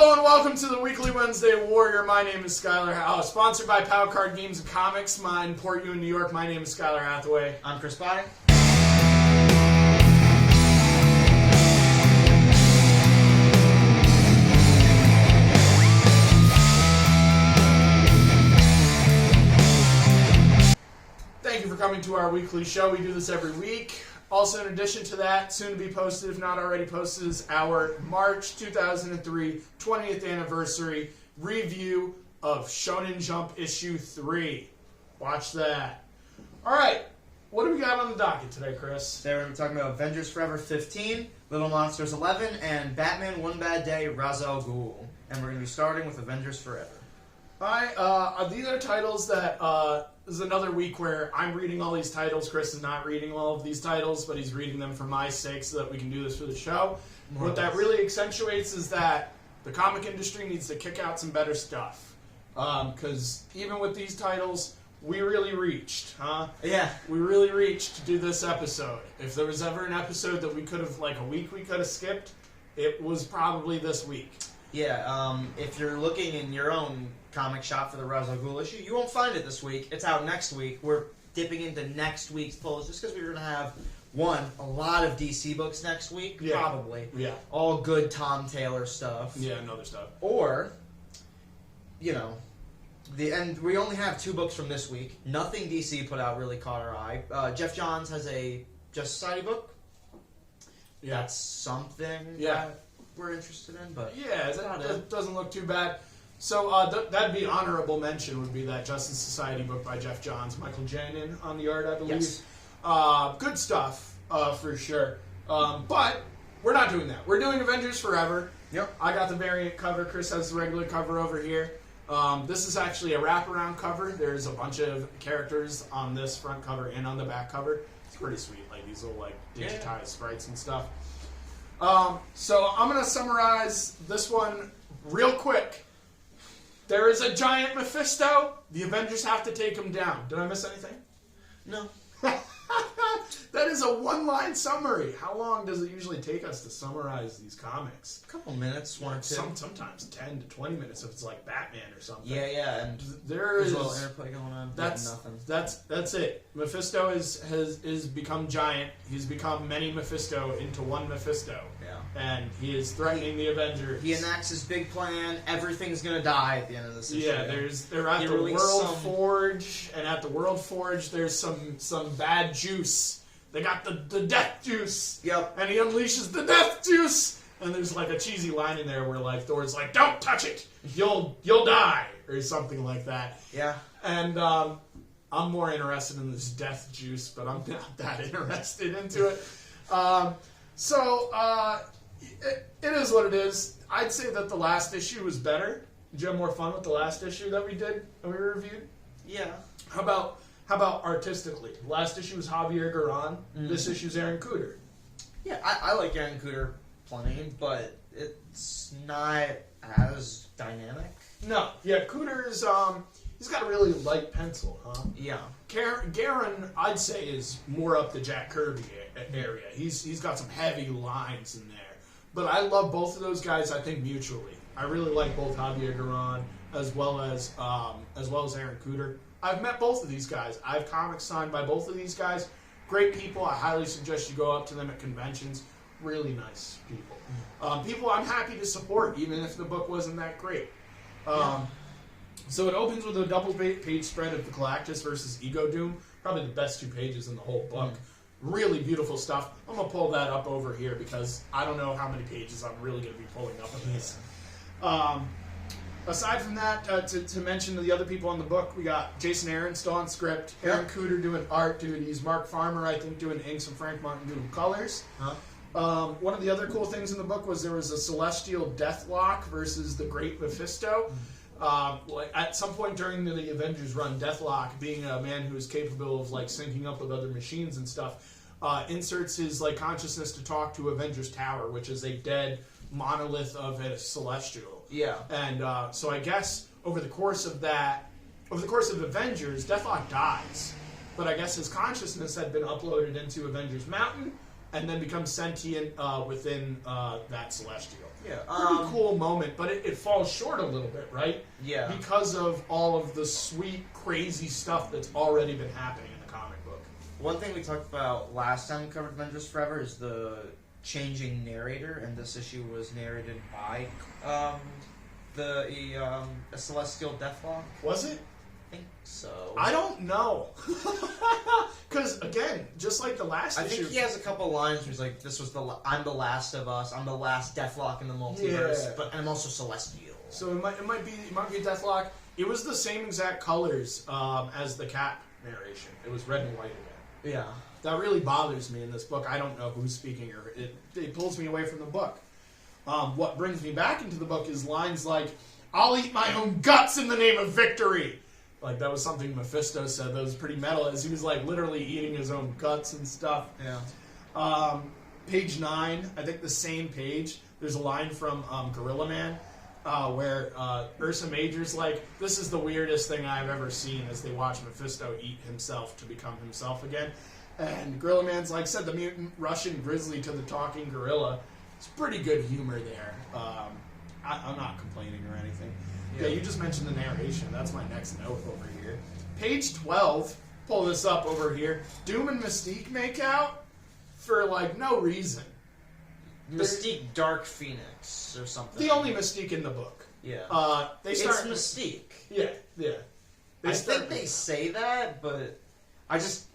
Hello and welcome to the Weekly Wednesday Warrior. My name is Skylar. Sponsored by Power Card Games and Comics. In Port Ewan, New York. My name is Skylar Hathaway. I'm Chris Potting. Thank you for coming to our weekly show. We do this every week. Also, in addition to that, soon to be posted, if not already posted, is our March 2003 20th anniversary review of Shonen Jump issue 3. Watch that. All right, what do we got on the docket today, Chris? Today we're going to be talking about Avengers Forever 15, Little Monsters 11, and Batman One Bad Day, Ra's al Ghul. And we're going to be starting with Avengers Forever. All right, these are titles that, this is another week where I'm reading all these titles. Chris is not reading all of these titles, but he's reading them for my sake so that we can do this for the show. What that really accentuates is that the comic industry needs to kick out some better stuff. Because even with these titles, we really reached, huh? Yeah. We really reached to do this episode. If there was ever an episode that we could have, like a week we could have skipped, it was probably this week. Yeah, if you're looking in your own comic shop for the Ra's al Ghul issue, you won't find it this week. It's out next week. We're dipping into next week's pulls just because we're going to have, a lot of DC books next week, probably. Yeah. All good Tom Taylor stuff. Yeah, and other stuff. Or, and we only have 2 books from this week. Nothing DC put out really caught our eye. Jeff Johns has a Just Society book. Yeah. That's something that we're interested in, but yeah, that doesn't look too bad. So that'd be honorable mention would be that Justice Society book by Jeff Johns, Michael Janin on the art, I believe. Yes. Good stuff, for sure. But we're not doing that. We're doing Avengers Forever. Yep. I got the variant cover. Chris has the regular cover over here. This is actually a wraparound cover. There's a bunch of characters on this front cover and on the back cover. It's pretty sweet, like these little digitized sprites and stuff. So I'm going to summarize this one real quick. There is a giant Mephisto. The Avengers have to take him down. Did I miss anything? No. That is a one-line summary. How long does it usually take us to summarize these comics? A couple minutes, 1 or 2. Sometimes 10 to 20 minutes if it's like Batman or something. Yeah, and there's a little interplay going on. Nothing. That's it. Mephisto has become giant. He's become many Mephisto into one Mephisto. Yeah. And he is threatening the Avengers. He enacts his big plan. Everything's gonna die at the end of this issue. Yeah, they're at the World Forge, and at the World Forge there's some bad juice. They got the death juice. Yep. And he unleashes the death juice. And there's like a cheesy line in there where like Thor's like, "Don't touch it, you'll die," or something like that. Yeah. And I'm more interested in this death juice, but I'm not that interested into it. It is what it is. I'd say that the last issue was better. Did you have more fun with the last issue that we did, that we reviewed? Yeah. How about artistically? The last issue was Javier Garron. This issue's Aaron Kuder. Yeah, I like Aaron Kuder plenty, but it's not as dynamic. No. Yeah, Kuder's, he's got a really light pencil, huh? Yeah. Garron, I'd say, is more up the Jack Kirby area. He's got some heavy lines in there. But I love both of those guys, I think, mutually. I really like both Javier Garron as well as Aaron Kuder. I've met both of these guys. I have comics signed by both of these guys. Great people. I highly suggest you go up to them at conventions. Really nice people. People I'm happy to support, even if the book wasn't that great. So it opens with a double-page spread of the Galactus versus Ego Doom. Probably the best 2 pages in the whole book. Really beautiful stuff. I'm going to pull that up over here because I don't know how many pages I'm really going to be pulling up of this. Aside from that, to mention the other people on the book, we got Jason Aaron still on script, Aaron Kuder doing art, he's Mark Farmer, I think, doing inks, and Frank Martin doing colors. One of the other cool things in the book was there was a Celestial Deathlock versus the Great Mephisto. At some point during the Avengers run, Deathlock, being a man who is capable of syncing up with other machines and stuff, inserts his consciousness to talk to Avengers Tower, which is a dead monolith of a Celestial. Yeah. And so I guess over the course of Avengers, Deathlock dies. But I guess his consciousness had been uploaded into Avengers Mountain and then becomes sentient within that Celestial. Yeah. Pretty cool moment, but it falls short a little bit, right? Yeah. Because of all of the sweet, crazy stuff that's already been happening in the comic book. One thing we talked about last time we covered Avengers Forever is the changing narrator, and this issue was narrated by a Celestial Deathlock. Was it? I think so. I don't know. Because, again, just like the last I issue... think he has a couple lines where he's like, "This was I'm the last of us. I'm the last Deathlock in the multiverse, Yeah. but I'm also Celestial." So it might be a Deathlock. It was the same exact colors as the Cap narration. It was red and white again. Yeah. That really bothers me in this book. I don't know who's speaking, or it pulls me away from the book. What brings me back into the book is lines like, "I'll eat my own guts in the name of victory." Like, that was something Mephisto said that was pretty metal, as he was, like, literally eating his own guts and stuff. Yeah. Page 9, I think the same page, there's a line from Gorilla Man where Ursa Major's like, "This is the weirdest thing I've ever seen," as they watch Mephisto eat himself to become himself again. And Gorilla Man's like, "Said the mutant Russian grizzly to the talking gorilla." It's pretty good humor there. I'm not complaining or anything. Yeah, you just mentioned the narration. That's my next note over here. Page 12, pull this up over here. Doom and Mystique make out for, like, no reason. Mystique Dark Phoenix or something. The only Mystique in the book. Yeah. They start... It's Mystique. Yeah. I think they say that, but I just...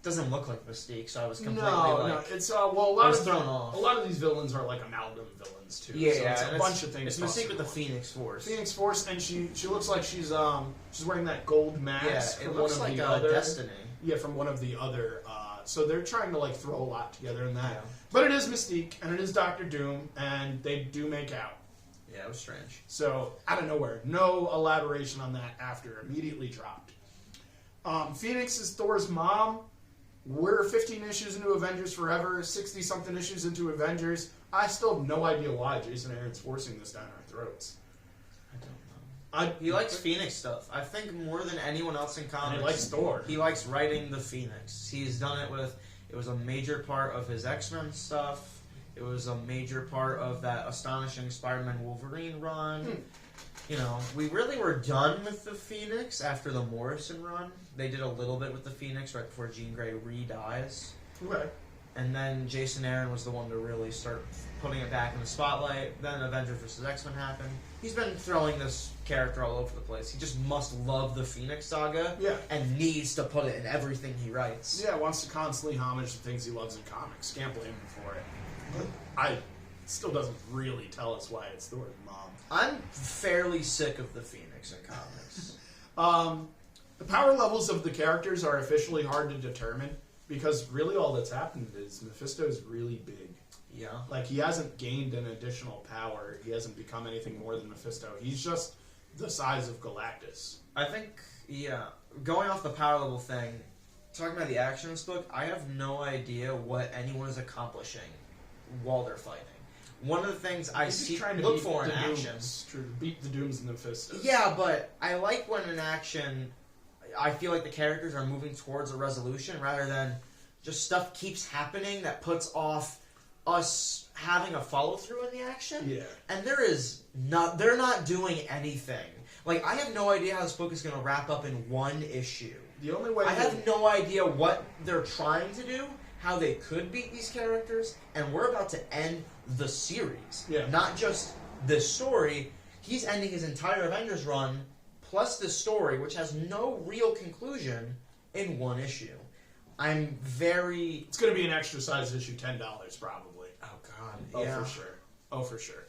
doesn't look like Mystique, so I was completely No, it's well, a lot of these villains are like amalgam villains too. Yeah, so yeah, it's a bunch of things. It's Mystique with the Phoenix Force. Phoenix Force, and she looks like she's wearing that gold mask. Yeah, it from looks one of like the other, Destiny. Yeah, from one of the other. So they're trying to like throw a lot together in that. Yeah. But it is Mystique and it is Doctor Doom, and they do make out. Yeah, it was strange. So out of nowhere, no elaboration on that after. Immediately dropped. Phoenix is Thor's mom. We're 15 issues into Avengers Forever, 60-something issues into Avengers. I still have no idea why Jason Aaron's forcing this down our throats. I don't know. He likes Phoenix stuff. I think more than anyone else in comics. And he likes Thor. He likes writing the Phoenix. He's done it with... It was a major part of his X-Men stuff. It was a major part of that astonishing Spider-Man Wolverine run. You know, we really were done with the Phoenix after the Morrison run. They did a little bit with the Phoenix right before Jean Grey re-dies. Okay. And then Jason Aaron was the one to really start putting it back in the spotlight. Then Avengers vs. X-Men happened. He's been throwing this character all over the place. He just must love the Phoenix saga. Yeah. And needs to put it in everything he writes. Yeah, wants to constantly homage the things he loves in comics. Can't blame him for it. But still doesn't really tell us why it's Thor's mom. I'm fairly sick of the Phoenix in comics. The power levels of the characters are officially hard to determine because really all that's happened is Mephisto's really big. Yeah. Like, he hasn't gained an additional power. He hasn't become anything more than Mephisto. He's just the size of Galactus. I think, yeah, going off the power level thing, talking about the action in this book, I have no idea what anyone is accomplishing while they're fighting. One of the things I look for in action... To beat the Dooms and the Mephisto. Yeah, but I like when in action, I feel like the characters are moving towards a resolution rather than just stuff keeps happening that puts off us having a follow-through in the action. Yeah. And they're not doing anything. Like, I have no idea how this book is going to wrap up in one issue. The only way... I have no idea what they're trying to do, how they could beat these characters, and we're about to end the series. Yeah. Not just this story. He's ending his entire Avengers run, plus this story, which has no real conclusion, in one issue. I'm very... It's going to be an extra size issue, $10 probably. Oh, God. Oh, yeah. for sure. Oh, for sure.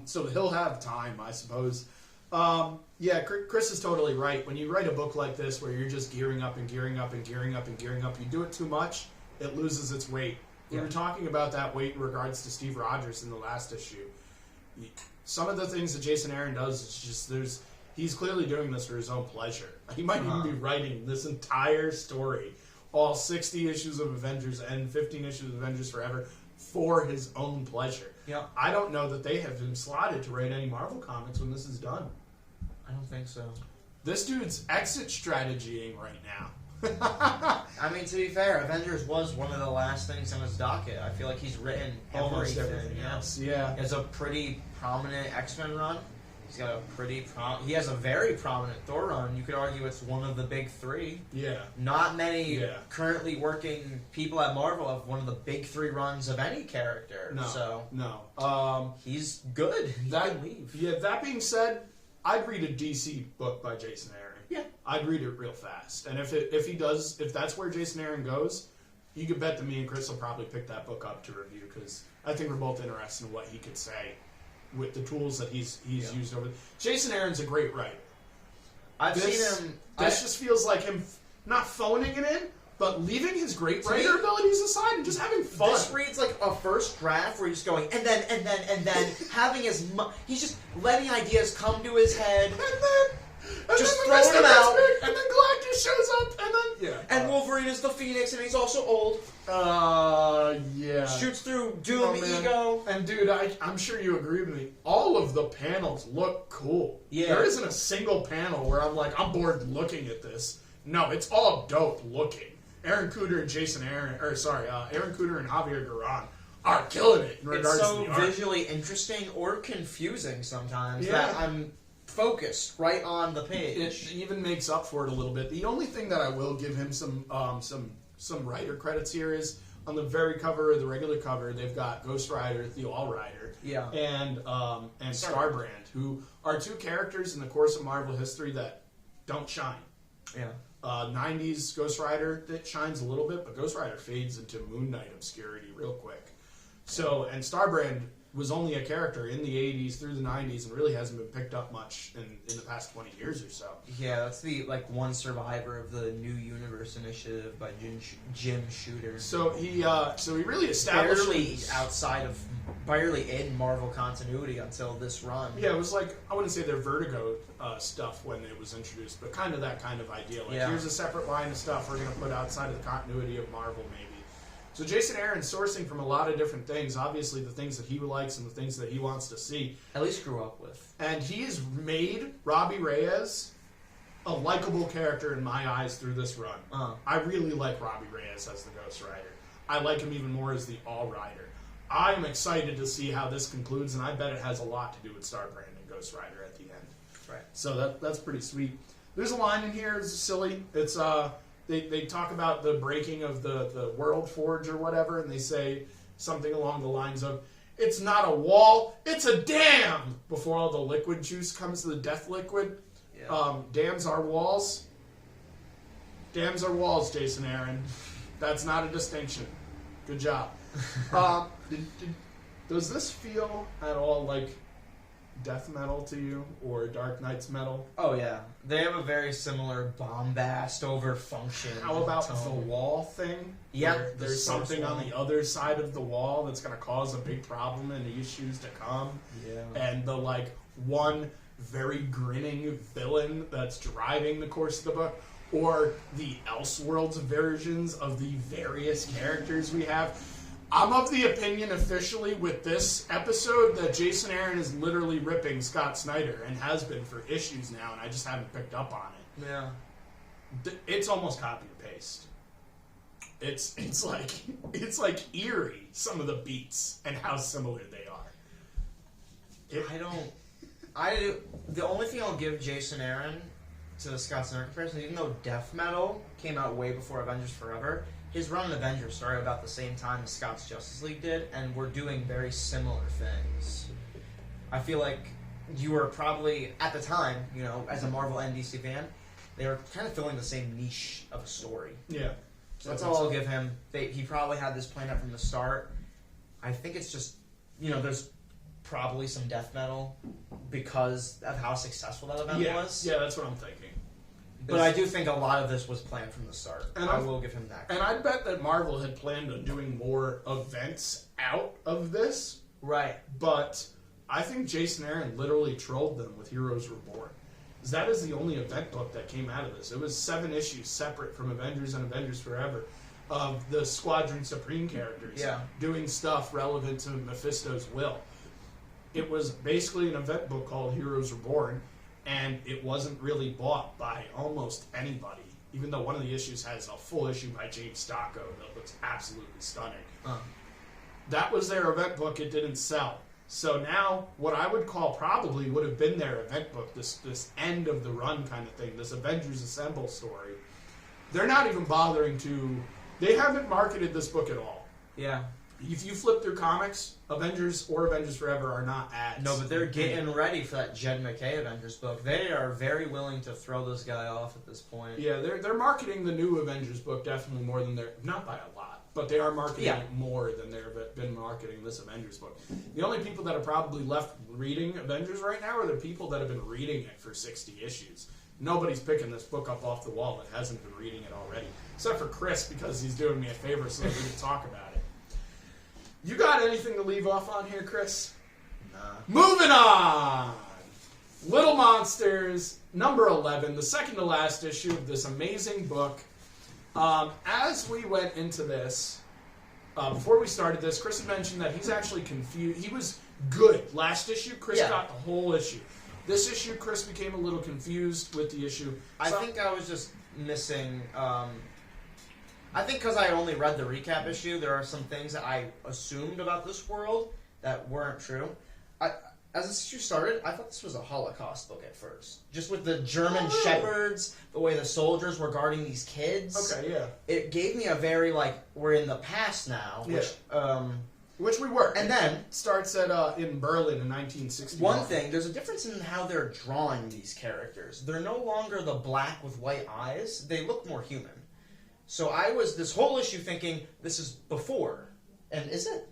So he'll have time, I suppose. Yeah, Chris is totally right. When you write a book like this where you're just gearing up and gearing up and gearing up and gearing up, you do it too much, it loses its weight. We were talking about that weight in regards to Steve Rogers in the last issue. Some of the things that Jason Aaron does, it's just he's clearly doing this for his own pleasure. He might even be writing this entire story, all 60 issues of Avengers and 15 issues of Avengers Forever, for his own pleasure. Yeah. I don't know that they have him slotted to write any Marvel comics when this is done. I don't think so. This dude's exit strategying right now. I mean, to be fair, Avengers was one of the last things on his docket. I feel like he's written Almost everything. everything Yeah. else. Yeah. He has a pretty prominent X-Men run. He's got a pretty he has a very prominent Thor run. You could argue it's one of the big three. Yeah. Not many currently working people at Marvel have one of the big three runs of any character. No. So No. he's good. He can leave. Yeah. That being said, I'd read a DC book by Jason Aaron. Yeah. I'd read it real fast. And if that's where Jason Aaron goes, you could bet that me and Chris will probably pick that book up to review because I think we're both interested in what he could say with the tools that he's used over. Jason Aaron's a great writer. I've seen him. This just feels like him not phoning it in, but leaving his great writer abilities aside and just having fun. This reads like a first draft where he's going and then having he's just letting ideas come to his head. And just then throwing them out. And then Galactus shows up, and then And Wolverine is the Phoenix, and he's also old. Yeah. Shoots through Doom Ego. And dude, I'm sure you agree with me. All of the panels look cool. Yeah. There isn't a single panel where I'm like, I'm bored looking at this. No, it's all dope looking. Aaron Cooder and Aaron Cooder and Javier Garron are killing it in regards It's to so the art. visually interesting or confusing sometimes Yeah. that I'm focused right on the page. It even makes up for it a little bit. The only thing that I will give him some writer credits here is on the very cover, the regular cover, they've got Ghost Rider, the All Rider, and Starbrand, who are two characters in the course of Marvel history that don't shine. Yeah. 90s Ghost Rider that shines a little bit, but Ghost Rider fades into Moon Knight obscurity real quick. So, and Starbrand was only a character in the 80s through the 90s and really hasn't been picked up much in the past 20 years or so. Yeah, that's the one survivor of the New Universe initiative by Jim Shooter. So he really established barely in Marvel continuity until this run. Yeah, it was like, I wouldn't say their Vertigo stuff when it was introduced, but kind of that kind of idea. Like, here's a separate line of stuff we're going to put outside of the continuity of Marvel, maybe. So Jason Aaron's sourcing from a lot of different things. Obviously, the things that he likes and the things that he wants to see. At least grew up with. And he has made Robbie Reyes a likable character in my eyes through this run. I really like Robbie Reyes as the Ghost Rider. I like him even more as the All Rider. I'm excited to see how this concludes, and I bet it has a lot to do with Starbrand and Ghost Rider at the end. Right. So that's pretty sweet. There's a line in here. It's silly. It's They talk about the breaking of the World Forge or whatever, and they say something along the lines of, it's not a wall, it's a dam! Before all the liquid juice comes to the death liquid. Yeah. Dams are walls. Dams are walls, Jason Aaron. That's not a distinction. Good job. Does this feel at all like death metal to you, or Dark Knight's metal? Oh yeah, they have a very similar bombast over function. How about tone. the wall thing? Yeah, Where there's something on the other side of the wall that's going to cause a big problem in the issues to come. Yeah, and the one very grinning villain that's driving the course of the book, or the Elseworlds versions of the various characters we have. I'm of the opinion officially with this episode that Jason Aaron is literally ripping Scott Snyder and has been for issues now, and I just haven't picked up on it. Yeah. It's almost copy and paste. It's like eerie, some of the beats and how similar they are. The only thing I'll give Jason Aaron to the Scott Snyder comparison, even though Death Metal came out way before Avengers Forever, his run in Avengers started about the same time as Scott's Justice League did, and we're doing very similar things. I feel like you were probably, at the time, as a Marvel and DC fan, they were kind of filling the same niche of a story. Yeah. So that's all I'll give him. He probably had this planned out from the start. I think it's just, there's probably some death metal because of how successful that event was. Yeah, that's what I'm thinking. But I do think a lot of this was planned from the start. And I will give him that. And I bet that Marvel had planned on doing more events out of this. Right. But I think Jason Aaron literally trolled them with Heroes Reborn. Because that is the only event book that came out of this. It was 7 issues separate from Avengers and Avengers Forever of the Squadron Supreme characters doing stuff relevant to Mephisto's will. It was basically an event book called Heroes Reborn, and it wasn't really bought by almost anybody even though one of the issues has a full issue by James Stocco that looks absolutely stunning. That was their event book. It didn't sell. So now, what I would call probably would have been their event book, this end of the run kind of thing, this Avengers Assemble story, they're not even bothering to... They haven't marketed this book at all. Yeah. If you flip through comics, Avengers or Avengers Forever are not ads. No, but they're getting ready for that Jed McKay Avengers book. They are very willing to throw this guy off at this point. Yeah, they're marketing the new Avengers book definitely more than they're... Not by a lot, but they are marketing it more than they've been marketing this Avengers book. The only people that are probably left reading Avengers right now are the people that have been reading it for 60 issues. Nobody's picking this book up off the wall that hasn't been reading it already. Except for Chris, because he's doing me a favor so that we can talk about it. You got anything to leave off on here, Chris? Nah. Moving on! Little Monsters, number 11, the second to last issue of this amazing book. As we went into this, before we started this, Chris had mentioned that he's actually confused. He was good. Last issue, Chris got the whole issue. This issue, Chris became a little confused with the issue. I think I was just missing... I think because I only read the recap issue, there are some things that I assumed about this world that weren't true. As this issue started, I thought this was a Holocaust book at first. Just with the German shepherds, the way the soldiers were guarding these kids. Okay, yeah. It gave me a very, we're in the past now. Which we were. And then... It starts in Berlin in 1961. One thing, there's a difference in how they're drawing these characters. They're no longer the black with white eyes. They look more human. So I was this whole issue thinking, this is before. And is it?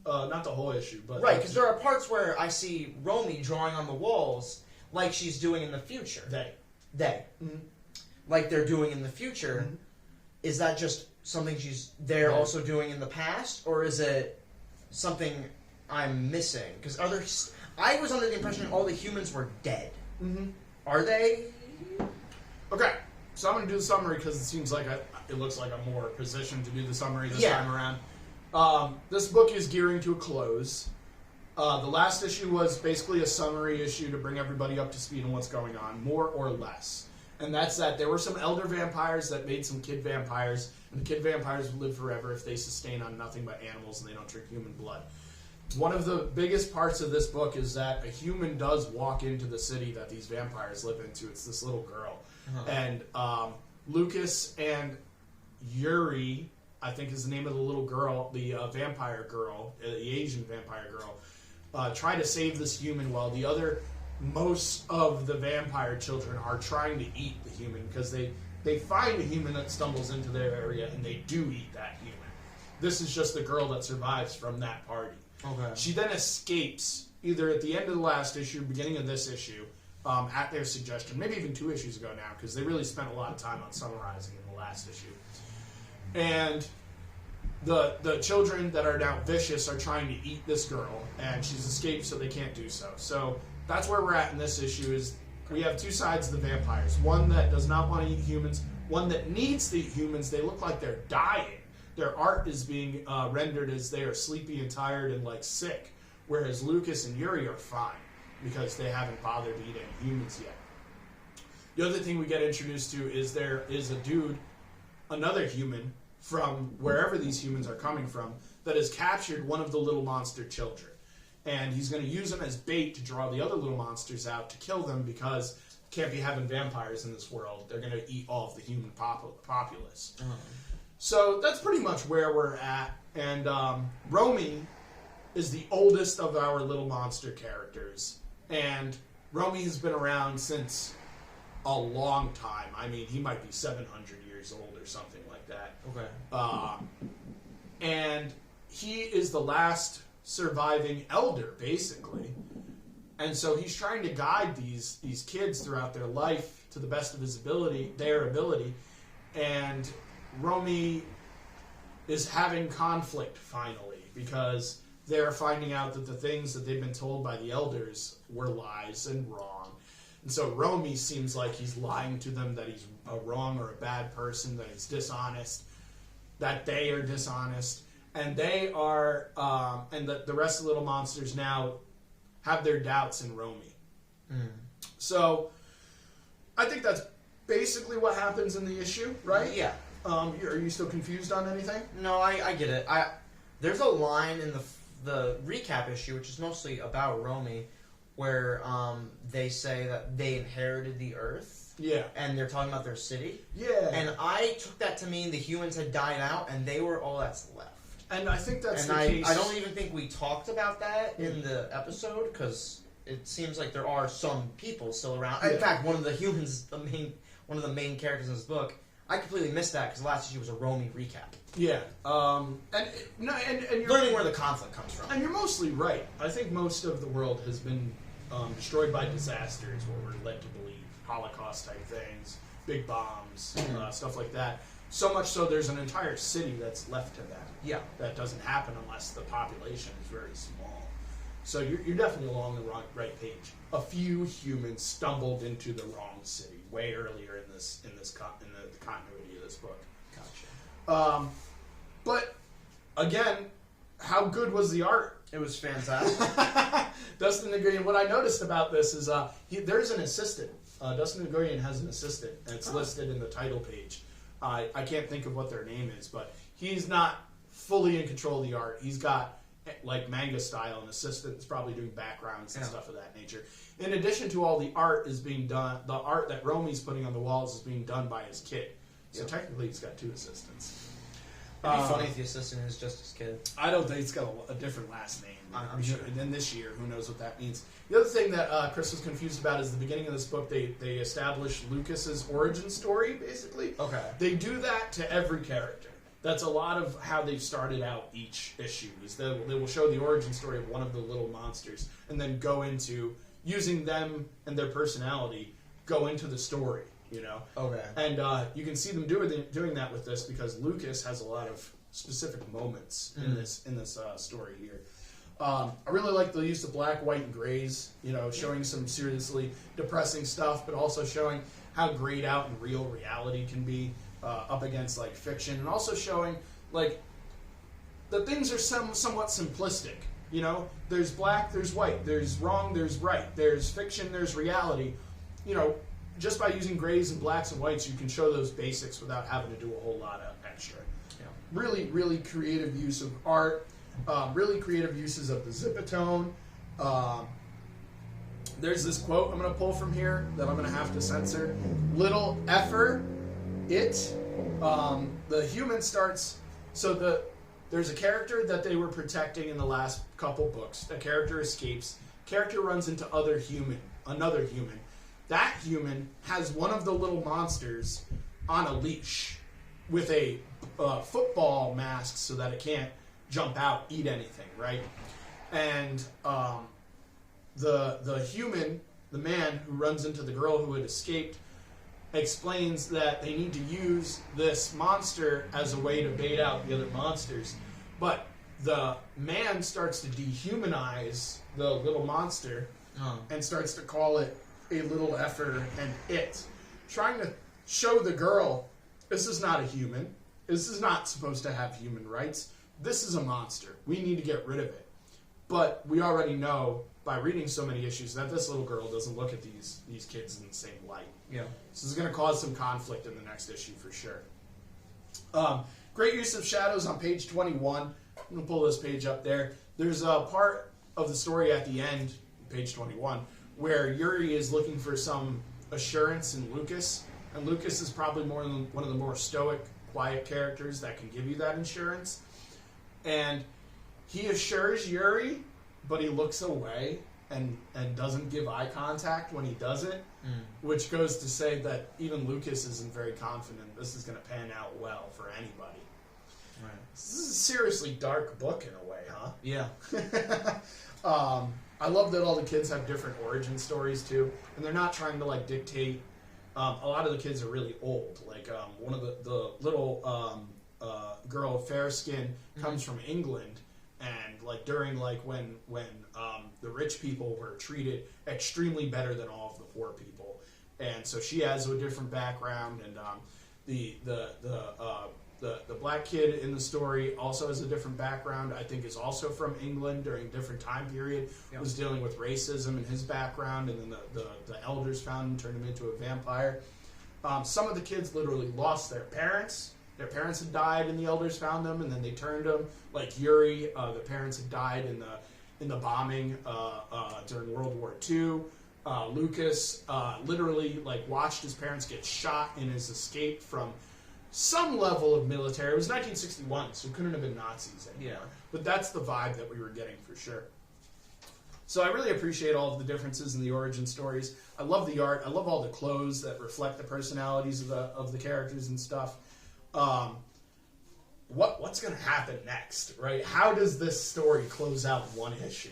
Not the whole issue, but... Right, because there are parts where I see Romy drawing on the walls like she's doing in the future. They. Mm-hmm. Like they're doing in the future. Mm-hmm. Is that just something they're also doing in the past? Or is it something I'm missing? Because I was under the impression all the humans were dead. Mm-hmm. Are they? Okay, so I'm going to do the summary because it seems like it looks like I'm more positioned to do the summary this time around. This book is gearing to a close. The last issue was basically a summary issue to bring everybody up to speed on what's going on, more or less. And that's that there were some elder vampires that made some kid vampires, and the kid vampires will live forever if they sustain on nothing but animals and they don't drink human blood. One of the biggest parts of this book is that a human does walk into the city that these vampires live into. It's this little girl. Uh-huh. And Lucas and Yuri, I think is the name of the little girl, the vampire girl, the Asian vampire girl, try to save this human while most of the vampire children are trying to eat the human because they find a human that stumbles into their area and they do eat that human. This is just the girl that survives from that party. Okay. She then escapes either at the end of the last issue, beginning of this issue, at their suggestion, maybe even 2 issues ago now, because they really spent a lot of time on summarizing in the last issue. And the children that are now vicious are trying to eat this girl, and she's escaped, so they can't do so. So that's where we're at in this issue. Is we have 2 sides of the vampires. One that does not want to eat humans. One that needs to eat humans. They look like they're dying. Their art is being rendered as they are sleepy and tired and sick, whereas Lucas and Yuri are fine because they haven't bothered to eat any humans yet. The other thing we get introduced to is there is a dude, another human from wherever these humans are coming from, that has captured one of the little monster children. And he's going to use them as bait to draw the other little monsters out to kill them because can't be having vampires in this world. They're going to eat all of the human populace. Uh-huh. So that's pretty much where we're at. And Romy is the oldest of our little monster characters. And Romy has been around since a long time. I mean, he might be 700 years old or something like that. Okay. And he is the last surviving elder, basically. And so he's trying to guide these kids throughout their life to the best of their ability. And Romy is having conflict finally because they're finding out that the things that they've been told by the elders were lies and wrong. And so Romy seems like he's lying to them that he's a wrong or a bad person, that he's dishonest, that they are dishonest. And they are, and the rest of the little monsters now have their doubts in Romy. Mm. So I think that's basically what happens in the issue, right? Yeah. Are you still confused on anything? No, I get it. There's a line in the recap issue, which is mostly about Romy, where they say that they inherited the Earth. Yeah. And they're talking about their city. Yeah. And I took that to mean the humans had died out, and they were all that's left. And I think that's and the case. I don't even think we talked about that in the episode, because it seems like there are some people still around. Yeah. In fact, one of the humans, one of the main characters in this book, I completely missed that because the last issue was a Romy recap. Yeah. And you're Learning where the conflict comes from. And you're mostly right. I think most of the world has been destroyed by disasters, what we're led to believe. Holocaust type things, big bombs, stuff like that. So much so there's an entire city that's left to that. Yeah. That doesn't happen unless the population is very small. So you're definitely along the right page. A few humans stumbled into the wrong city way earlier in the continuity of this book. Gotcha. But again, how good was the art? It was fantastic. Dustin Nguyen. What I noticed about this is there's an assistant. Dustin Nguyen has an assistant, and it's listed in the title page. I can't think of what their name is, but he's not fully in control of the art. He's got, like, manga style, an assistant that's probably doing backgrounds and stuff of that nature. In addition to all the art is being done, the art that Romy's putting on the walls is being done by his kid. So technically he's got two assistants. It'd be funny if the assistant is just his kid. I don't think it's got a different last name. I'm sure. And then this year, who knows what that means. The other thing that Chris was confused about is the beginning of this book, they establish Lucas's origin story, basically. Okay. They do that to every character. That's a lot of how they've started out each issue. Is they will show the origin story of one of the little monsters, and then go into, using them and their personality, go into the story, you know? Okay. And you can see them doing that with this, because Lucas has a lot of specific moments in this story here. I really like the use of black, white, and grays, you know, showing some seriously depressing stuff, but also showing how grayed out and real reality can be up against, like, fiction, and also showing, like, that things are somewhat simplistic, you know? There's black, there's white, there's wrong, there's right, there's fiction, there's reality. You know, just by using grays and blacks and whites, you can show those basics without having to do a whole lot of extra. Yeah. Really, really creative use of art. Really creative uses of the zipatone. There's this quote I'm going to pull from here that I'm going to have to censor. Little effer, it. The human starts... So there's a character that they were protecting in the last couple books. The character escapes. Character runs into another human. That human has one of the little monsters on a leash with a football mask so that it can't jump out, eat anything, right? And the human, the man who runs into the girl who had escaped, explains that they need to use this monster as a way to bait out the other monsters. But the man starts to dehumanize the little monster and starts to call it a little effer and it, trying to show the girl, this is not a human. This is not supposed to have human rights. This is a monster. We need to get rid of it. But we already know by reading so many issues that this little girl doesn't look at these kids in the same light. Yeah. This is going to cause some conflict in the next issue for sure. Great use of shadows on page 21. I'm going to pull this page up there. There's a part of the story at the end, page 21, where Yuri is looking for some assurance in Lucas. And Lucas is probably one of the more stoic, quiet characters that can give you that assurance. And he assures Yuri, but he looks away and doesn't give eye contact when he does it, which goes to say that even Lucas isn't very confident this is going to pan out well for anybody. Right. This is a seriously dark book in a way, huh? Yeah. I love that all the kids have different origin stories too, and they're not trying to like dictate. A lot of the kids are really old. Like one of the little girl, fair skin, comes from England, and like during like when the rich people were treated extremely better than all of the poor people, and so she has a different background, and the black kid in the story also has a different background. I think is also from England during a different time period. Yep. Was dealing with racism in his background, and then the elders found him, turned him into a vampire. Some of the kids literally lost their parents. Their parents had died, and the elders found them, and then they turned them. Like Yuri, the parents had died in the bombing during World War II. Lucas literally watched his parents get shot in his escape from some level of military. It was 1961, so it couldn't have been Nazis anymore. Yeah. But that's the vibe that we were getting for sure. So I really appreciate all of the differences in the origin stories. I love the art. I love all the clothes that reflect the personalities of the characters and stuff. What's going to happen next, right? How does this story close out one issue?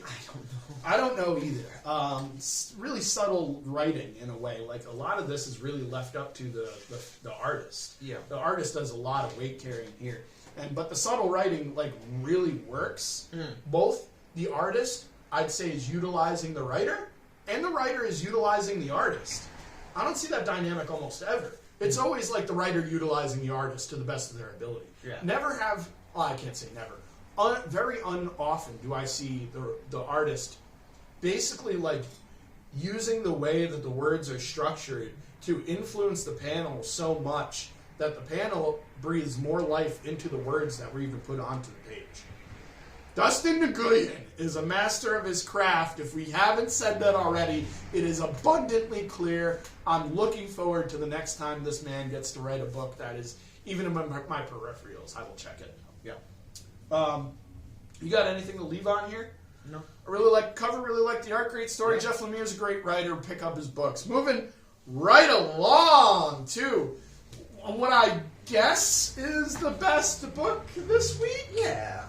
I don't know either. It's really subtle writing in a way. Like, a lot of this is really left up to the artist. Yeah. The artist does a lot of weight carrying here. But the subtle writing, really works. Both the artist, I'd say, is utilizing the writer, and the writer is utilizing the artist. I don't see that dynamic almost ever. It's always like the writer utilizing the artist to the best of their ability. Yeah. Never have, I can't say never. Very unoften do I see the artist basically using the way that the words are structured to influence the panel so much that the panel breathes more life into the words that were even put onto the page. Dustin Nguyen is a master of his craft. If we haven't said that already, it is abundantly clear. I'm looking forward to the next time this man gets to write a book that is even in my peripherals. I will check it. Yeah. You got anything to leave on here? No. I really like the cover, really like the art, great story. Yeah. Jeff Lemire's a great writer. Pick up his books. Moving right along to what I guess is the best book this week. Yeah.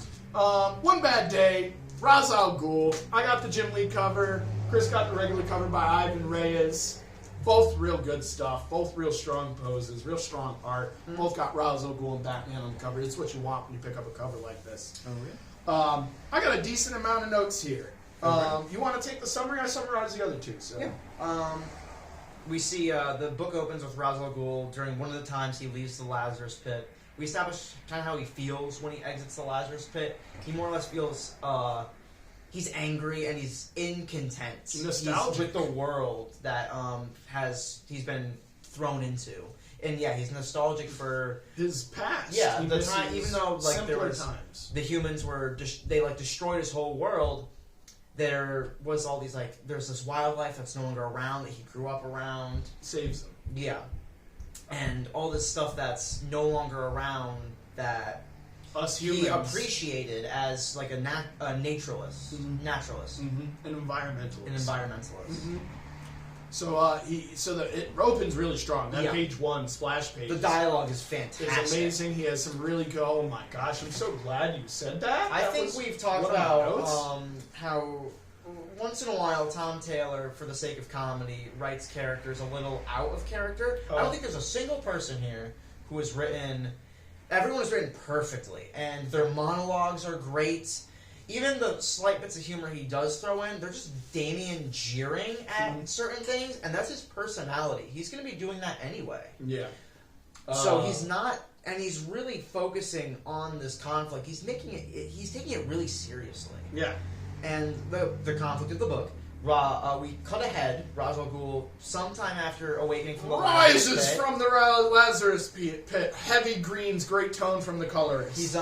One Bad Day, Ra's al Ghul. I got the Jim Lee cover. Chris got the regular cover by Ivan Reyes. Both real good stuff. Both real strong poses, real strong art. Both got Ra's al Ghul and Batman on the cover. It's what you want when you pick up a cover like this. Oh, yeah. I got a decent amount of notes here. You want to take the summary? I summarized the other two. So. Yeah. We see the book opens with Ra's al Ghul during one of the times he leaves the Lazarus Pit. We establish kind of how he feels when he exits the Lazarus Pit. He more or less feels he's angry and he's incontent. Nostalgic with the world that he's been thrown into. And yeah, he's nostalgic for his past. Yeah, the time, even though there was times. The humans were they destroyed his whole world. There was all these there's this wildlife that's no longer around that he grew up around. Saves them. Yeah. And all this stuff that's no longer around that us humans he appreciated as a naturalist. Naturalist. An environmentalist. An environmentalist. Mm-hmm. So it opens really strong. That page one splash page. The dialogue is fantastic. It's amazing. He has some really good. Oh my gosh! I'm so glad you said that. I think we've talked about how once in a while Tom Taylor, for the sake of comedy, writes characters a little out of character. I don't think there's a single person here who has written. Everyone is written perfectly, and their monologues are great. Even the slight bits of humor he does throw in, they're just Damien jeering at certain things, and that's his personality. He's going to be doing that anyway. Yeah. So he's not, and he's really focusing on this conflict. He's taking it really seriously. Yeah. And the conflict of the book, we cut ahead. Ra's al Ghul, sometime after awakening from the rises from the Lazarus pit. Heavy greens, great tone from the colorist. He's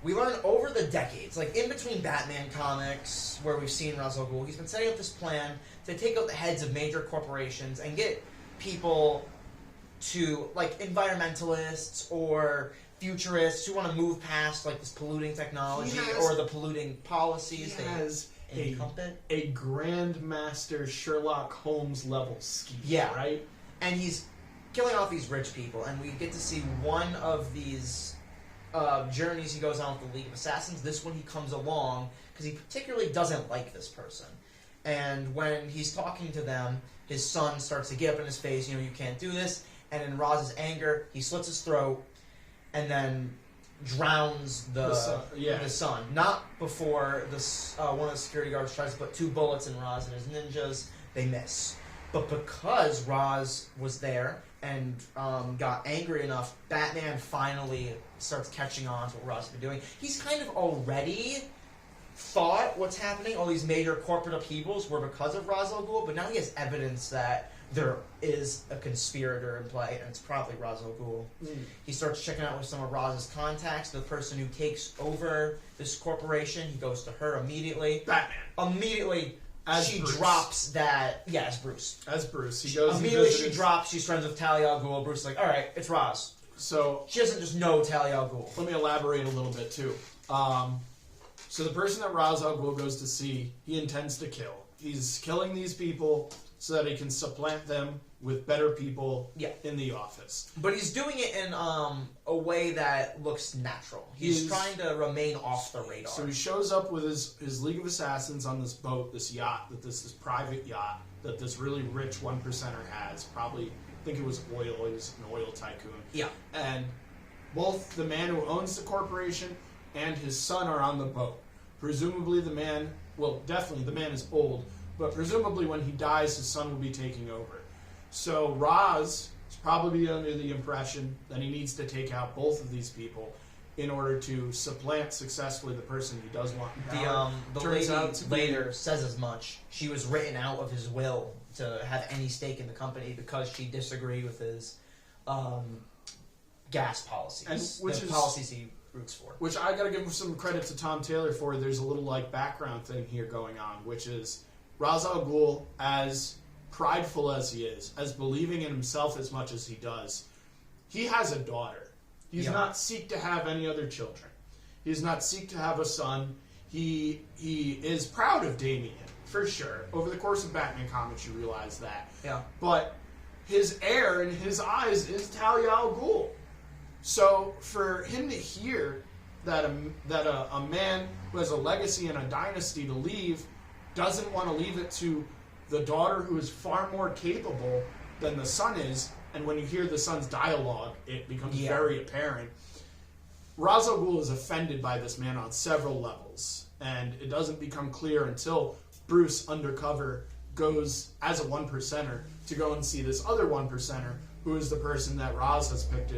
we learn over the decades, in between Batman comics, where we've seen Ra's al Ghul, he's been setting up this plan to take out the heads of major corporations and get people to, environmentalists or futurists who want to move past, this polluting technology or the polluting policies. He has a Grandmaster Sherlock Holmes level scheme. Yeah. Right? And he's killing off these rich people, and we get to see one of these journeys he goes on with the League of Assassins. This one he comes along because he particularly doesn't like this person. And when he's talking to them, his son starts to get up in his face, you can't do this. And in Raz's anger, he slits his throat and then drowns the son. Not before one of the security guards tries to put 2 bullets in Raz and his ninjas. They miss. But because Raz was there and got angry enough, Batman finally starts catching on to what Raz has been doing. He's kind of already thought what's happening, all these major corporate upheavals, were because of Ra's al Ghul, but now he has evidence that there is a conspirator in play, and it's probably Ra's al Ghul. He starts checking out with some of Raz's contacts, the person who takes over this corporation. He goes to her immediately. Batman. Immediately, As she Bruce. drops that. Yeah, as Bruce. As Bruce. He goes. Immediately, he she drops. She's friends with Talia al Ghul. Bruce is like, all right, it's Ra's. So She doesn't just know Talia al Ghul. let me elaborate a little bit too. So the person that Ra's al Ghul goes to see, he intends to kill. He's killing these people so that he can supplant them with better people in the office. But he's doing it in a way that looks natural. He's trying to remain off the radar. So he shows up with his League of Assassins on this boat, this yacht, this private yacht that this really rich 1%er has. Probably, I think it was oil. He was an oil tycoon. Yeah. And both the man who owns the corporation and his son are on the boat. Presumably the man, well, definitely the man is old, but presumably when he dies, his son will be taking over. So Ra's is probably under the impression that he needs to take out both of these people in order to supplant successfully the person he does want in power. The Turns lady out to be- later says as much. She was written out of his will to have any stake in the company because she disagreed with his gas policies. And which the is- policies he roots for. Which I gotta give some credit to Tom Taylor for. There's a little like background thing here going on, which is Ra's al Ghul, as prideful as he is, as believing in himself as much as he does, he has a daughter. He's not seek to have any other children. He does not seek to have a son. He is proud of Damian, for sure. Over the course of Batman comics, you realize that. Yeah. But his heir in his eyes is Talia al Ghul. So for him to hear that a man who has a legacy and a dynasty to leave doesn't want to leave it to the daughter who is far more capable than the son is, and when you hear the son's dialogue, it becomes very apparent. Ra's al Ghul is offended by this man on several levels, and it doesn't become clear until Bruce, undercover, goes as a 1%er to go and see this other 1%er, who is the person that Ra's has picked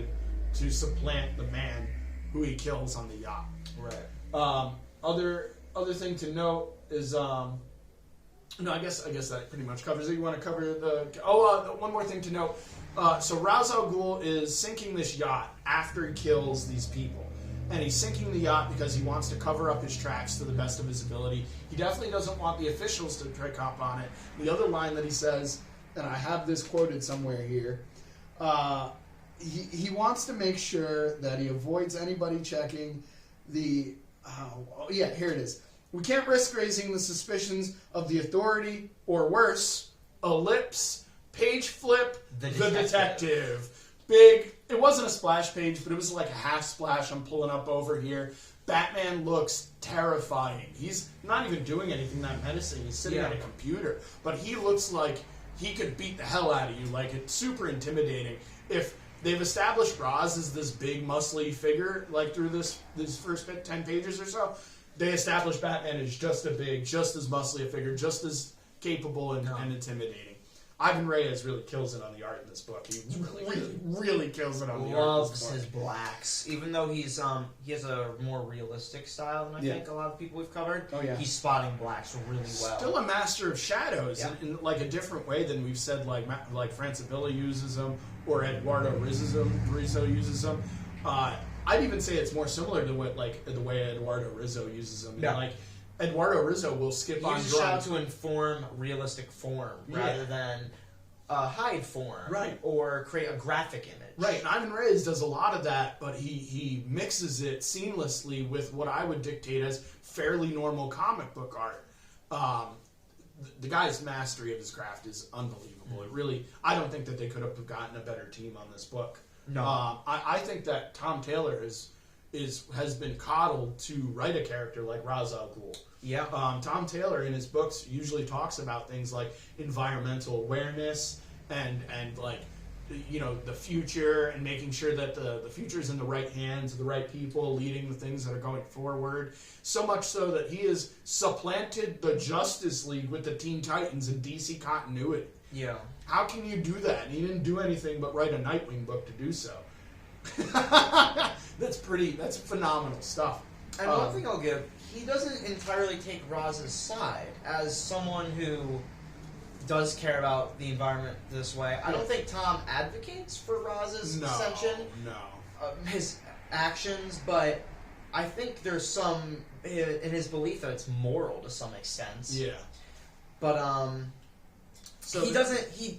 to supplant the man who he kills on the yacht. Right. Other thing to note is no, I guess that pretty much covers it. You want to cover one more thing to note. So Ra's al Ghul is sinking this yacht after he kills these people. And he's sinking the yacht because he wants to cover up his tracks to the best of his ability. He definitely doesn't want the officials to pick up on it. The other line that he says, and I have this quoted somewhere here, he wants to make sure that he avoids anybody checking the... here it is. We can't risk raising the suspicions of the authority, or worse, ellipse, page flip, the detective. Big, it wasn't a splash page, but it was like a half splash I'm pulling up over here. Batman looks terrifying. He's not even doing anything that menacing. He's sitting at a computer. But he looks like he could beat the hell out of you. Like, it's super intimidating. If they've established Ra's as this big, muscly figure, like through this first 10 pages or so, they established Batman as just a big, just as muscly a figure, just as capable and intimidating. Ivan Reyes really kills it on the art in this book. He really kills it on the art. Loves his blacks, even though he has a more realistic style than I think a lot of people we've covered. Oh yeah, he's spotting blacks really well. Still a master of shadows in like a different way than we've said. Like Francavilla uses them or Eduardo Rizzo uses them. I'd even say it's more similar to what the way Eduardo Rizzo uses them. Yeah. Like Eduardo Rizzo will skip on uses shadow to inform realistic form rather than hide form, right? Or create a graphic image, right? And Ivan Reyes does a lot of that, but he mixes it seamlessly with what I would dictate as fairly normal comic book art. The guy's mastery of his craft is unbelievable. It really, I don't think that they could have gotten a better team on this book. No, I think that Tom Taylor has been coddled to write a character like Ra's al Ghul. Yeah. Tom Taylor in his books usually talks about things like environmental awareness and like the future and making sure that the future's in the right hands of the right people leading the things that are going forward. So much so that he has supplanted the Justice League with the Teen Titans in DC continuity. Yeah. How can you do that? And he didn't do anything but write a Nightwing book to do so. That's phenomenal stuff. And one thing I'll give, he doesn't entirely take Raz's side as someone who does care about the environment this way. I don't think Tom advocates for Raz's ascension. His actions, but I think there's some in his belief that it's moral to some extent. Yeah. But so he doesn't. He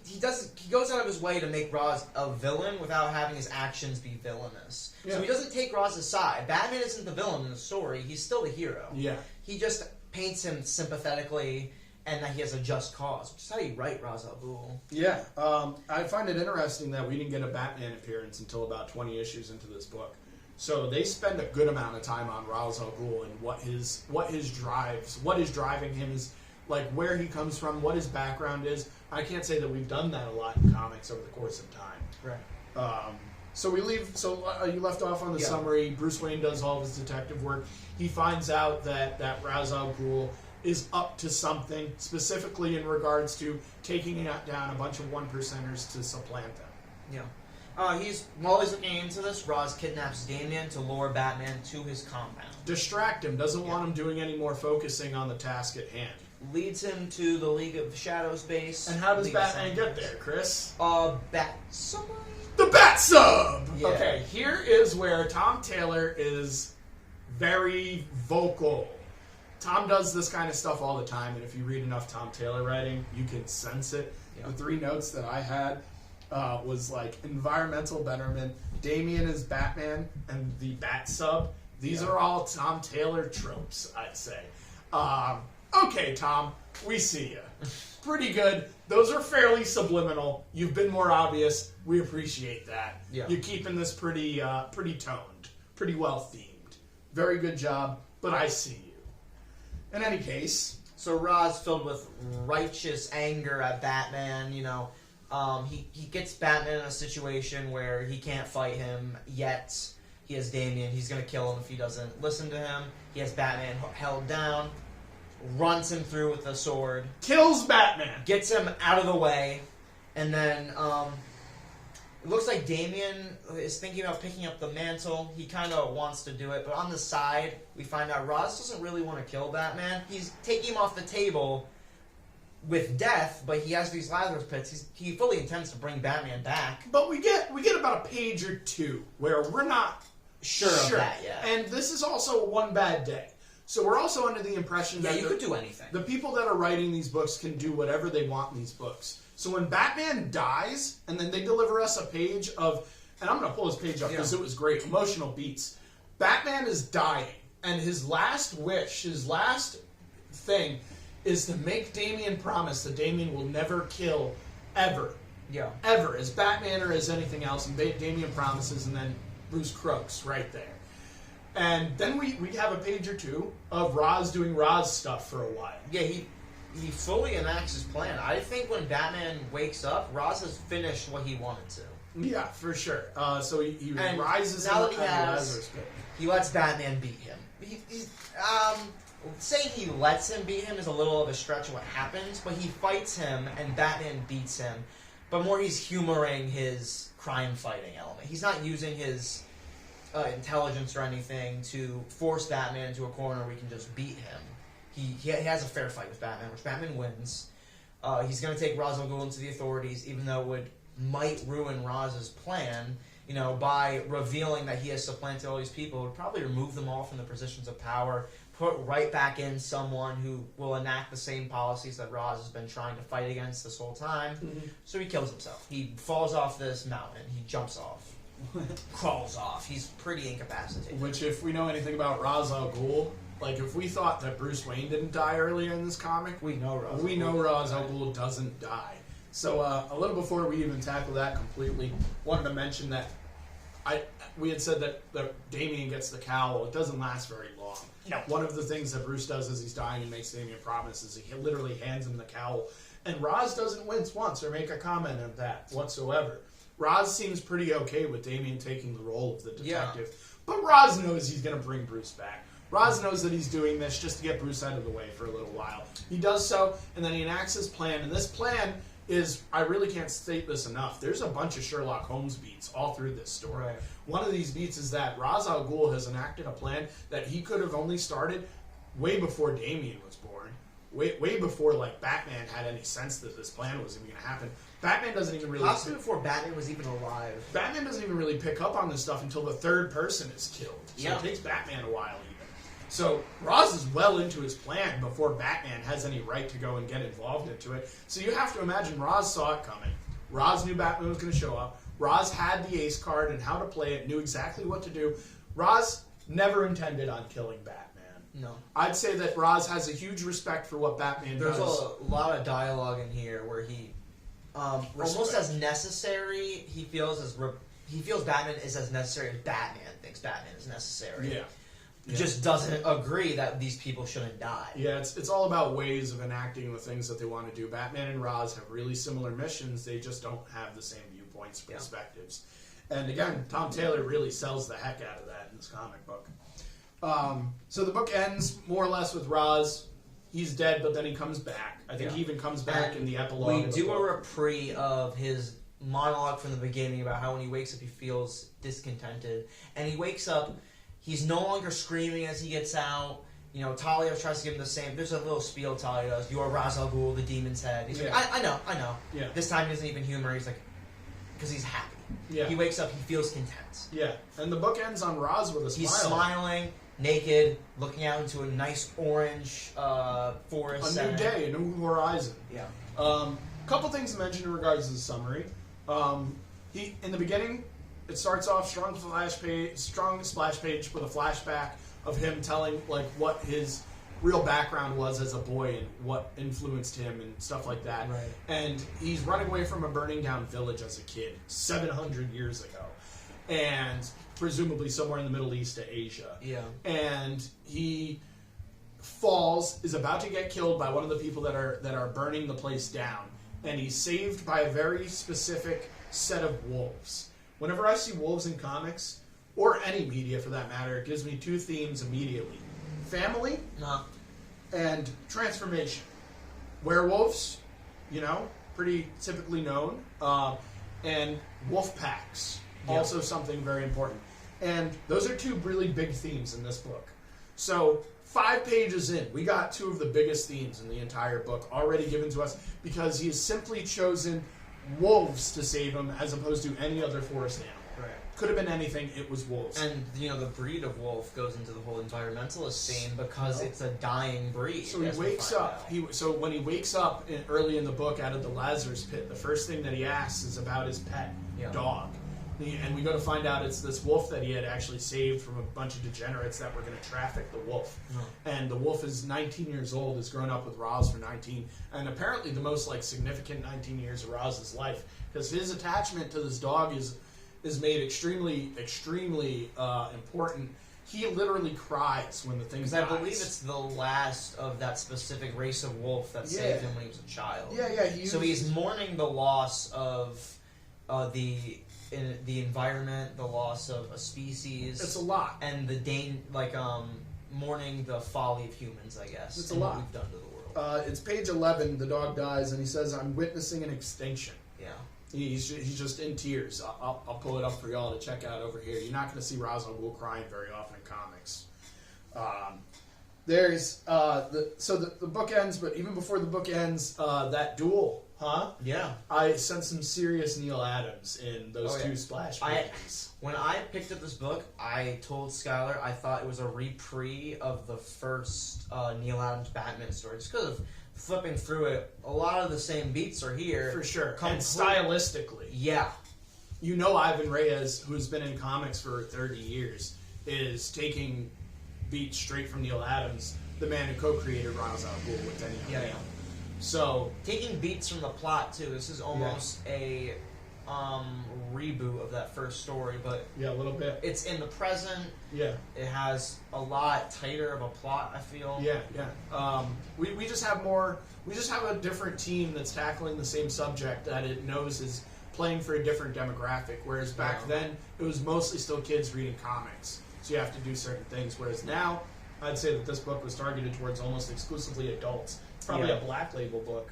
goes out of his way to make Raz a villain without having his actions be villainous. Yeah. So he doesn't take Raz's side. Batman isn't the villain in the story. He's still the hero. Yeah. He just paints him sympathetically, and that he has a just cause, which is how you write Ra's al Ghul. Yeah. I find it interesting that we didn't get a Batman appearance until about 20 issues into this book. So they spend a good amount of time on Ra's al Ghul and what is driving him is, like, where he comes from, what his background is. I can't say that we've done that a lot in comics over the course of time. Right. So we leave. So you left off on the summary. Bruce Wayne does all of his detective work. He finds out that Ra's al Ghul is up to something, specifically in regards to taking down a bunch of one-percenters to supplant them. Yeah. While he's looking into this, Ra's kidnaps Damian to lure Batman to his compound. Distract him. Doesn't want him doing any more focusing on the task at hand. Leads him to the League of Shadows base. And how does Batman get there, Chris? Bat summary? The Bat Sub! Yeah. Okay, here is where Tom Taylor is very vocal. Tom does this kind of stuff all the time, and if you read enough Tom Taylor writing, you can sense it. Yeah. The 3 notes that I had was like environmental betterment, Damian is Batman, and the Bat Sub. These are all Tom Taylor tropes, I'd say. Okay, Tom, we see you. Pretty good. Those are fairly subliminal. You've been more obvious. We appreciate that. Yeah. You're keeping this pretty toned, pretty well themed. Very good job, but I see you. In any case, so Ra's filled with righteous anger at Batman. He gets Batman in a situation where he can't fight him yet. He has Damian. He's going to kill him if he doesn't listen to him. He has Batman held down. Runs him through with a sword. Kills Batman. Gets him out of the way. And then it looks like Damian is thinking about picking up the mantle. He kind of wants to do it. But on the side, we find out Ra's doesn't really want to kill Batman. He's taking him off the table with death, but he has these Lazarus pits. He fully intends to bring Batman back. But we get about a page or two where we're not sure of that yet. And this is also one bad day. So we're also under the impression that you could do anything. The people that are writing these books can do whatever they want in these books. So when Batman dies, and then they deliver us a page of, and I'm going to pull this page up because it was great, emotional beats. Batman is dying, and his last wish, his last thing, is to make Damian promise that Damian will never kill, ever. Yeah. Ever, as Batman or as anything else, and Damian promises, and then Bruce croaks right there. And then we have a page or two of Ra's doing Ra's stuff for a while. Yeah, he fully enacts his plan. I think when Batman wakes up, Ra's has finished what he wanted to. Yeah, for sure. So he rises now that he lets Batman beat him. Saying he lets him beat him is a little of a stretch of what happens, but he fights him and Batman beats him. But more he's humoring his crime-fighting element. He's not using his intelligence or anything to force Batman into a corner where he can just beat him. He has a fair fight with Batman, which Batman wins. He's going to take Ra's al Ghul into the authorities, even though it might ruin Raz's plan. By revealing that he has supplanted all these people, it would probably remove them all from the positions of power, put right back in someone who will enact the same policies that Ra's has been trying to fight against this whole time. Mm-hmm. So he kills himself. He falls off this mountain. He jumps off. Crawls off. He's pretty incapacitated. Which, if we know anything about Ra's al Ghul, like if we thought that Bruce Wayne didn't die earlier in this comic, we know Ra's al Ghul doesn't die. So a little before we even tackle that completely, wanted to mention that we had said that Damian gets the cowl. It doesn't last very long. No. One of the things that Bruce does as he's dying and makes Damian promises, he literally hands him the cowl, and Ra's doesn't wince once or make a comment of that whatsoever. Ra's seems pretty okay with Damian taking the role of the detective. But Ra's knows he's going to bring Bruce back. Ra's knows that he's doing this just to get Bruce out of the way for a little while. He does so, and then he enacts his plan. And this plan is, I really can't state this enough, there's a bunch of Sherlock Holmes beats all through this story. Right. One of these beats is that Ra's al Ghul has enacted a plan that he could have only started way before Damien was born. Way before, like, Batman had any sense that this plan was even going to happen. Batman doesn't even really... Possibly before Batman was even alive. Batman doesn't even really pick up on this stuff until the third person is killed. So Yeah. it takes Batman a while even. So Ra's is well into his plan before Batman has any right to go and get involved into it. So you have to imagine Ra's saw it coming. Ra's knew Batman was going to show up. Ra's had the ace card and how to play it, knew exactly what to do. Ra's never intended on killing Batman. No. I'd say that Ra's has a huge respect for what Batman There's does. a lot of dialogue in here where he, almost as necessary, he feels Batman is as necessary as Batman thinks Batman is necessary. Yeah. He just doesn't agree that these people shouldn't die. Yeah, it's all about ways of enacting the things that they want to do. Batman and Ra's have really similar missions. They just don't have the same viewpoints, perspectives. And again, Tom Taylor really sells the heck out of that in this comic book. So the book ends more or less with Ra's. He's dead, but then he comes back. I think he even comes back in the epilogue. We do a reprieve of his monologue from the beginning about how when he wakes up he feels discontented. And he wakes up, he's no longer screaming as he gets out. You know, Talia tries to give him the same. There's a little spiel Talia does. You are Ra's al Ghul, the demon's head. He's like, I know. Yeah. This time he doesn't even humor. He's like, because he's happy. Yeah. He wakes up, he feels content. Yeah. And the book ends on Ra's with a smile. He's smiling, naked, looking out into a nice orange forest. A new day, a new horizon. Yeah. Couple things to mention in regards to the summary. He in the beginning, it starts off strong splash page with a flashback of him telling like what his real background was as a boy and what influenced him and stuff like that. Right. And he's running away from a burning down village as a kid, 700 years ago, and presumably somewhere in the Middle East to Asia. Yeah. And he falls, is about to get killed by one of the people that are burning the place down, and he's saved by a very specific set of wolves. Whenever I see wolves in comics, or any media for that matter, it gives me two themes immediately. Family and transformation. Werewolves, you know, pretty typically known, and wolf packs, also something very important. And those are two really big themes in this book. So 5 pages in, we got two of the biggest themes in the entire book already given to us because he has simply chosen wolves to save him as opposed to any other forest animal. Right. Could have been anything, it was wolves. And, you know, the breed of wolf goes into the whole environmentalist theme because it's a dying breed. So he wakes up. So when he wakes up early in the book out of the Lazarus pit, the first thing that he asks is about his pet dog. And we go to find out it's this wolf that he had actually saved from a bunch of degenerates that were going to traffic the wolf. And the wolf is 19 years old, has grown up with Ra's for 19, and apparently the most like significant 19 years of Raz's life, because his attachment to this dog is made extremely important. He literally cries when the thing dies. Because I believe it's the last of that specific race of wolf that saved him when he was a child. So he's mourning the loss of the environment, the loss of a species. It's a lot. And mourning the folly of humans, I guess. It's a lot. What we've done to the world. It's page 11, the dog dies, and he says, "I'm witnessing an extinction." Yeah. He's just in tears. I'll pull it up for y'all to check out over here. You're not going to see Ra's al Ghul crying very often in comics. There's the book ends, but even before the book ends, that duel, Yeah. I sent some serious Neil Adams in those two splash pages. When I picked up this book, I told Skylar I thought it was a reprieve of the first Neil Adams Batman story. Just because of flipping through it, a lot of the same beats are here. For sure. And stylistically. Yeah. You know Ivan Reyes, who's been in comics for 30 years, is taking beats straight from Neil Adams, the man who co-created Ra's al Ghul with Denny O'Neil. So taking beats from the plot too. This is almost a reboot of that first story, but a little bit. It's in the present. Yeah, it has a lot tighter of a plot, I feel. Yeah. We just have more. We just have a different team that's tackling the same subject that it knows is playing for a different demographic. Whereas back then it was mostly still kids reading comics, so you have to do certain things. Whereas now, I'd say that this book was targeted towards almost exclusively adults. It's probably a Black Label book.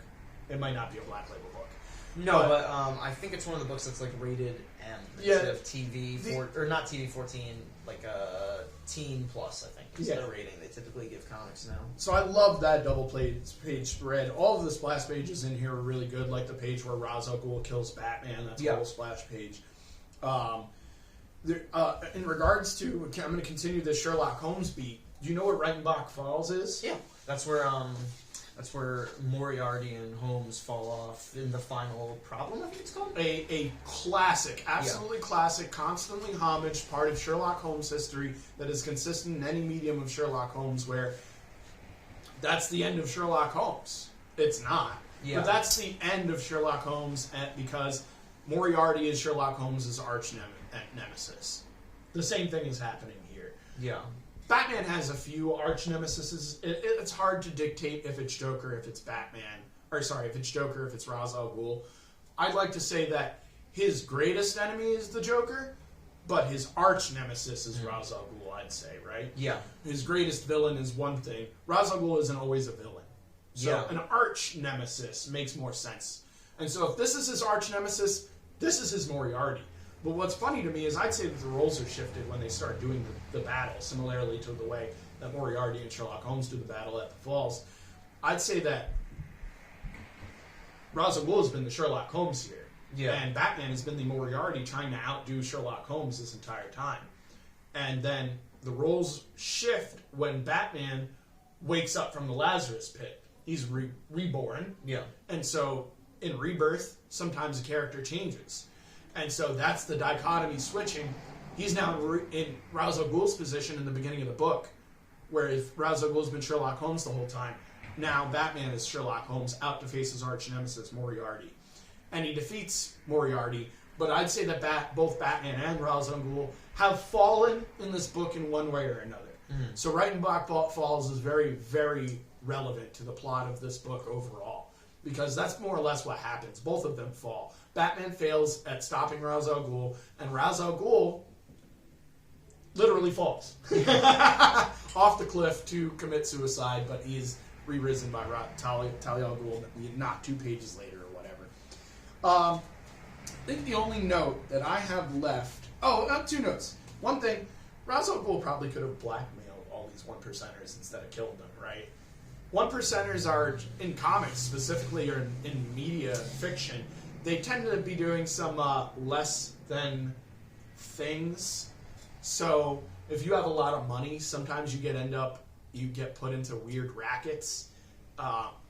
It might not be a Black Label book. No, but I think it's one of the books that's like rated M instead of TV or not TV 14, like a teen plus. I think is their rating. They typically give comics now. So I love that double page spread. All of the splash pages in here are really good, like the page where Ra's al Ghul kills Batman. That's a whole splash page. In regards to, I'm going to continue this Sherlock Holmes beat. Do you know what Reichenbach Falls is? Yeah, that's where Moriarty and Holmes fall off in the final problem, I think it's called? A classic, absolutely classic, constantly homaged part of Sherlock Holmes history that is consistent in any medium of Sherlock Holmes, where that's the end of Sherlock Holmes. It's not. Yeah. But that's the end of Sherlock Holmes because Moriarty is Sherlock Holmes' arch nemesis. The same thing is happening here. Yeah. Batman has a few arch nemesis. It's hard to dictate if it's Joker, if it's Batman, or sorry, if it's Joker, if it's Ra's al Ghul. I'd like to say that his greatest enemy is the Joker, but his arch nemesis is Ra's al Ghul. I'd say, right? Yeah. His greatest villain is one thing. Ra's al Ghul isn't always a villain, so an arch nemesis makes more sense. And so, if this is his arch nemesis, this is his Moriarty. But what's funny to me is I'd say that the roles are shifted when they start doing the battle, similarly to the way that Moriarty and Sherlock Holmes do the battle at the Falls. I'd say that Ra's al Ghul has been the Sherlock Holmes here, and Batman has been the Moriarty trying to outdo Sherlock Holmes this entire time. And then the roles shift when Batman wakes up from the Lazarus pit. He's reborn, and so in Rebirth, sometimes a character changes. And so that's the dichotomy switching. He's now in Ra's al Ghul's position in the beginning of the book, whereas Ra's al Ghul's been Sherlock Holmes the whole time. Now Batman is Sherlock Holmes out to face his arch nemesis, Moriarty. And he defeats Moriarty, but I'd say that both Batman and Ra's al Ghul have fallen in this book in one way or another. So Reichenbach Falls is very, very relevant to the plot of this book overall, because that's more or less what happens. Both of them fall. Batman fails at stopping Ra's al Ghul, and Ra's al Ghul literally falls off the cliff to commit suicide, but he is re-risen by Talia al Ghul not 2 pages later or whatever. I think the only note that I have left... 2 notes. One thing, Ra's al Ghul probably could have blackmailed all these 1%ers instead of killed them, right? 1%ers are, in comics specifically, or in media fiction, they tend to be doing some less than things. So if you have a lot of money, sometimes you get put into weird rackets.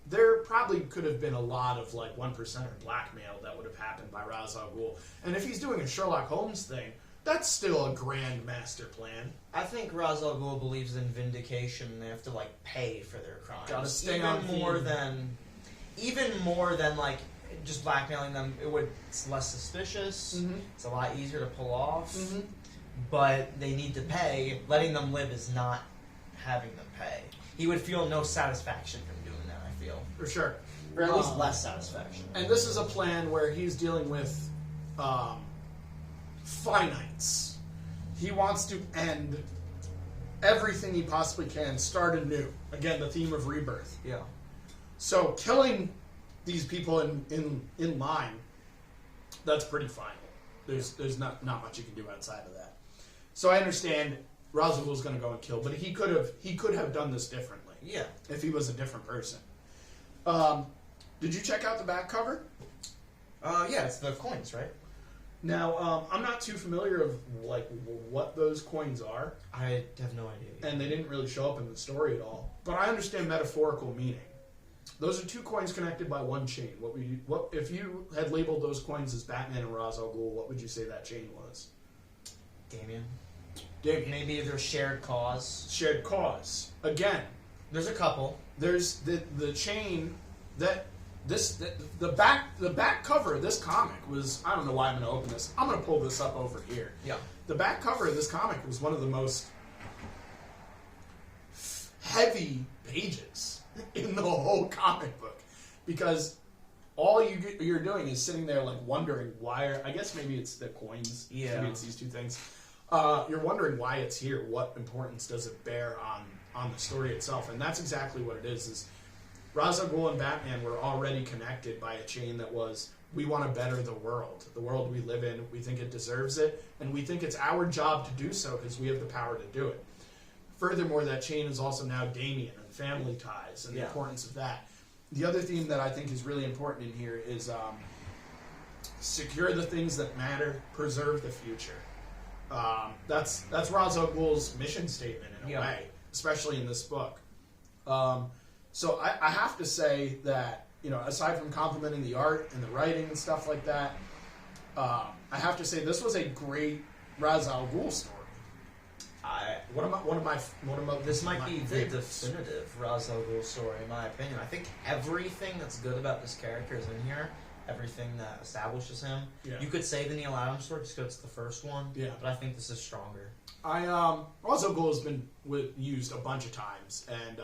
There probably could have been a lot of 1%er blackmail that would have happened by Ra's al Ghul. And if he's doing a Sherlock Holmes thing, that's still a grand master plan. I think Ra's al Ghul believes in vindication. They have to pay for their crimes. Gotta stay on theme. Even more than just blackmailing them. It's less suspicious. It's a lot easier to pull off. But they need to pay. Letting them live is not having them pay. He would feel no satisfaction from doing that, I feel. For sure. Or at least less satisfaction. And this is a plan where he's dealing with finites. He wants to end everything he possibly can, start anew. Again, the theme of rebirth. Yeah. So killing these people in line, that's pretty final. There's not much you can do outside of that. So I understand Ra's al Ghul's going to go and kill, but he could have done this differently. Yeah. If he was a different person. Did you check out the back cover? Yeah, it's the coins, right? Now, I'm not too familiar of what those coins are. I have no idea. And they didn't really show up in the story at all. But I understand metaphorical meaning. Those are 2 coins connected by one chain. What if you had labeled those coins as Batman and Ra's al Ghul, what would you say that chain was? Damien. Maybe their shared cause. Shared cause. Again, there's a couple. There's the chain that the back cover of this comic was, I don't know why I'm going to open this. I'm going to pull this up over here. Yeah. The back cover of this comic was one of the most heavy pages in the whole comic book, because all you're doing is sitting there wondering why. I guess maybe it's the coins. Yeah. Maybe it's these 2 things. You're wondering why it's here. What importance does it bear on the story itself? And that's exactly what it is. Ra's al Ghul and Batman were already connected by a chain that was we want to better the world we live in. We think it deserves it, and we think it's our job to do so because we have the power to do it. Furthermore, that chain is also now Damien and family ties and the importance of that. The other theme that I think is really important in here is secure the things that matter, preserve the future. That's Ra's al Ghul's mission statement in a way, especially in this book. So I have to say that, aside from complimenting the art and the writing and stuff like that, I have to say this was a great Ra's al Ghul story. This might be the favorites. definitive Ra's al Ghul story, in my opinion. I think everything that's good about this character is in here. Everything that establishes him. Yeah. You could say the Neil Adams story just because it's the first one. Yeah. But I think this is stronger. Ra's al Ghul has been used a bunch of times, and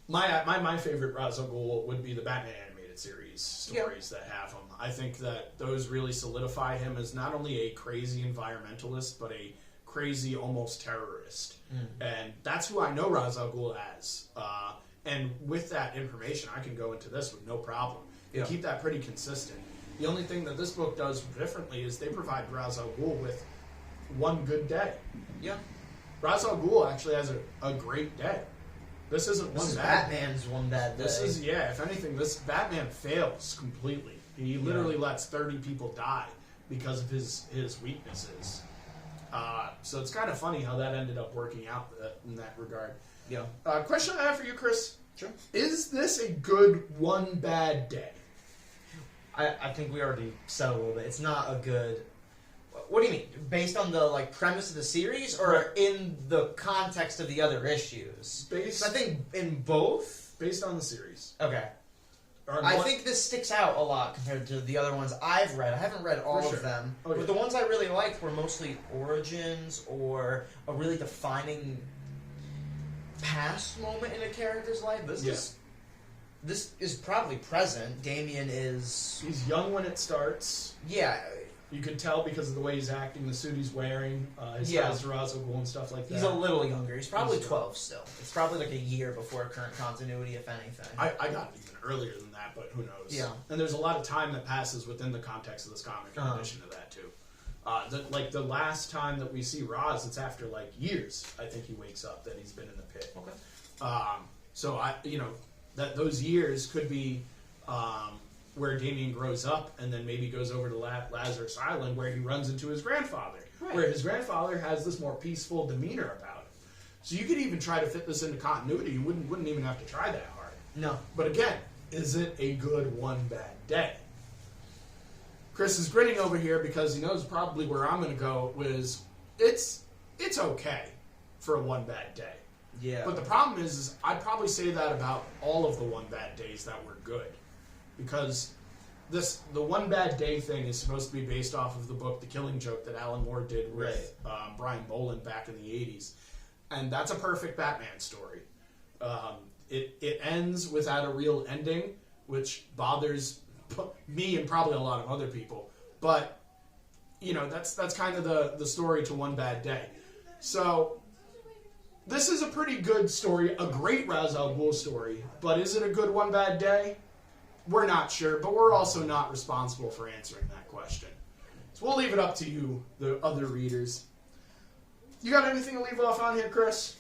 my favorite Ra's al Ghul would be the Batman animated series stories that have him. I think that those really solidify him as not only a crazy environmentalist, but a crazy almost terrorist. And that's who I know Ra's al Ghul as. And with that information, I can go into this with no problem. They keep that pretty consistent. The only thing that this book does differently is they provide Ra's al Ghul with one good day. Yeah. Ra's al Ghul actually has a great day. This isn't this one is bad Batman's one bad day. This is, if anything, this Batman fails completely. He literally lets 30 people die because of his weaknesses. So it's kind of funny how that ended up working out in that regard. Yeah. Question I have for you, Chris. Sure. Is this a good one bad day? I think we already said a little bit. It's not a good... What do you mean? Based on the premise of the series, or in the context of the other issues? I think in both. Based on the series. Okay. I think this sticks out a lot compared to the other ones I've read. I haven't read all of them. But the ones I really liked were mostly origins or a really defining past moment in a character's life. This is probably present. Damien is... He's young when it starts. Yeah. You could tell because of the way he's acting, the suit he's wearing, his ties to Ra's al Ghul and stuff like that. He's a little younger. He's probably 12 still. It's probably a year before current continuity, if anything. I got it even earlier than that, but who knows? Yeah. And there's a lot of time that passes within the context of this comic in addition to that, too. The last time that we see Ra's, it's after, years, I think he wakes up that he's been in the pit. Okay. So, that those years could be... where Damien grows up and then maybe goes over to Lazarus Island where he runs into his grandfather. Right. Where his grandfather has this more peaceful demeanor about him. So you could even try to fit this into continuity. You wouldn't even have to try that hard. No. But again, is it a good one bad day? Chris is grinning over here because he knows probably where I'm going to go was it's okay for a one bad day. Yeah. But the problem is I'd probably say that about all of the one bad days that were good. Because the one bad day thing is supposed to be based off of the book The Killing Joke that Alan Moore did with Brian Boland back in the 80s. And that's a perfect Batman story. It ends without a real ending, which bothers me and probably a lot of other people. But, that's kind of the story to One Bad Day. So, this is a pretty good story, a great Ra's al Ghul story. But is it a good one bad day? We're not sure, but we're also not responsible for answering that question. So we'll leave it up to you, the other readers. You got anything to leave off on here, Chris?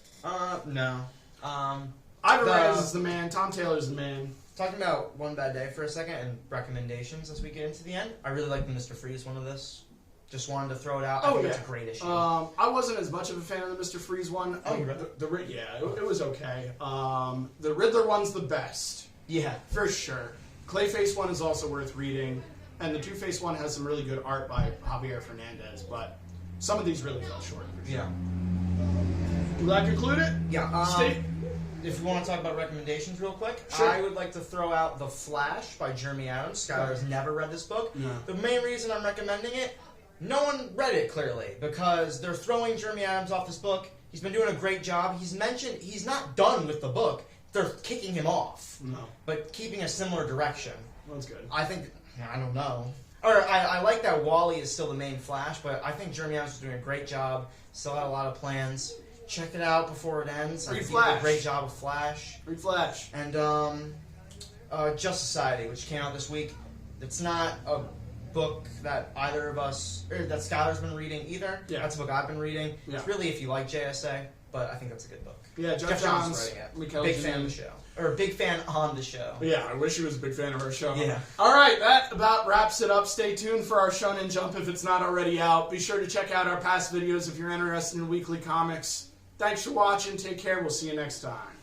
No. Ira Reyes is the man. Tom Taylor's the man. Talking about One Bad Day for a second and recommendations as we get into the end. I really like the Mr. Freeze one of this. Just wanted to throw it out. I think it's a great issue. I wasn't as much of a fan of the Mr. Freeze one. Oh, you read it? It was okay. The Riddler one's the best. Yeah. For sure. Clayface one is also worth reading, and the Two-Face one has some really good art by Javier Fernandez, but some of these really fell short. For sure. Yeah. Will that conclude it? Yeah. If you want to talk about recommendations real quick, sure. I would like to throw out The Flash by Jeremy Adams. Skylar has never read this book. No. The main reason I'm recommending it, no one read it clearly, because they're throwing Jeremy Adams off this book. He's been doing a great job. He's mentioned he's not done with the book. They're kicking him off, but keeping a similar direction. That's good. I think, I don't know. Or I like that Wally is still the main Flash, but I think Jeremy Adams is doing a great job. Still had a lot of plans. Check it out before it ends. Read Flash. He did a great job with Flash. Read Flash. And Just Society, which came out this week. It's not a book that either of us, or that Skylar's been reading either. Yeah. That's a book I've been reading. Yeah. It's really if you like JSA, but I think that's a good book. Yeah, Jeff Johns writing it. Mikhail Big fan Janin. of the show. Or big fan on the show. Yeah, I wish he was a big fan of our show. Yeah. All right, that about wraps it up. Stay tuned for our Shonen Jump if it's not already out. Be sure to check out our past videos if you're interested in weekly comics. Thanks for watching. Take care. We'll see you next time.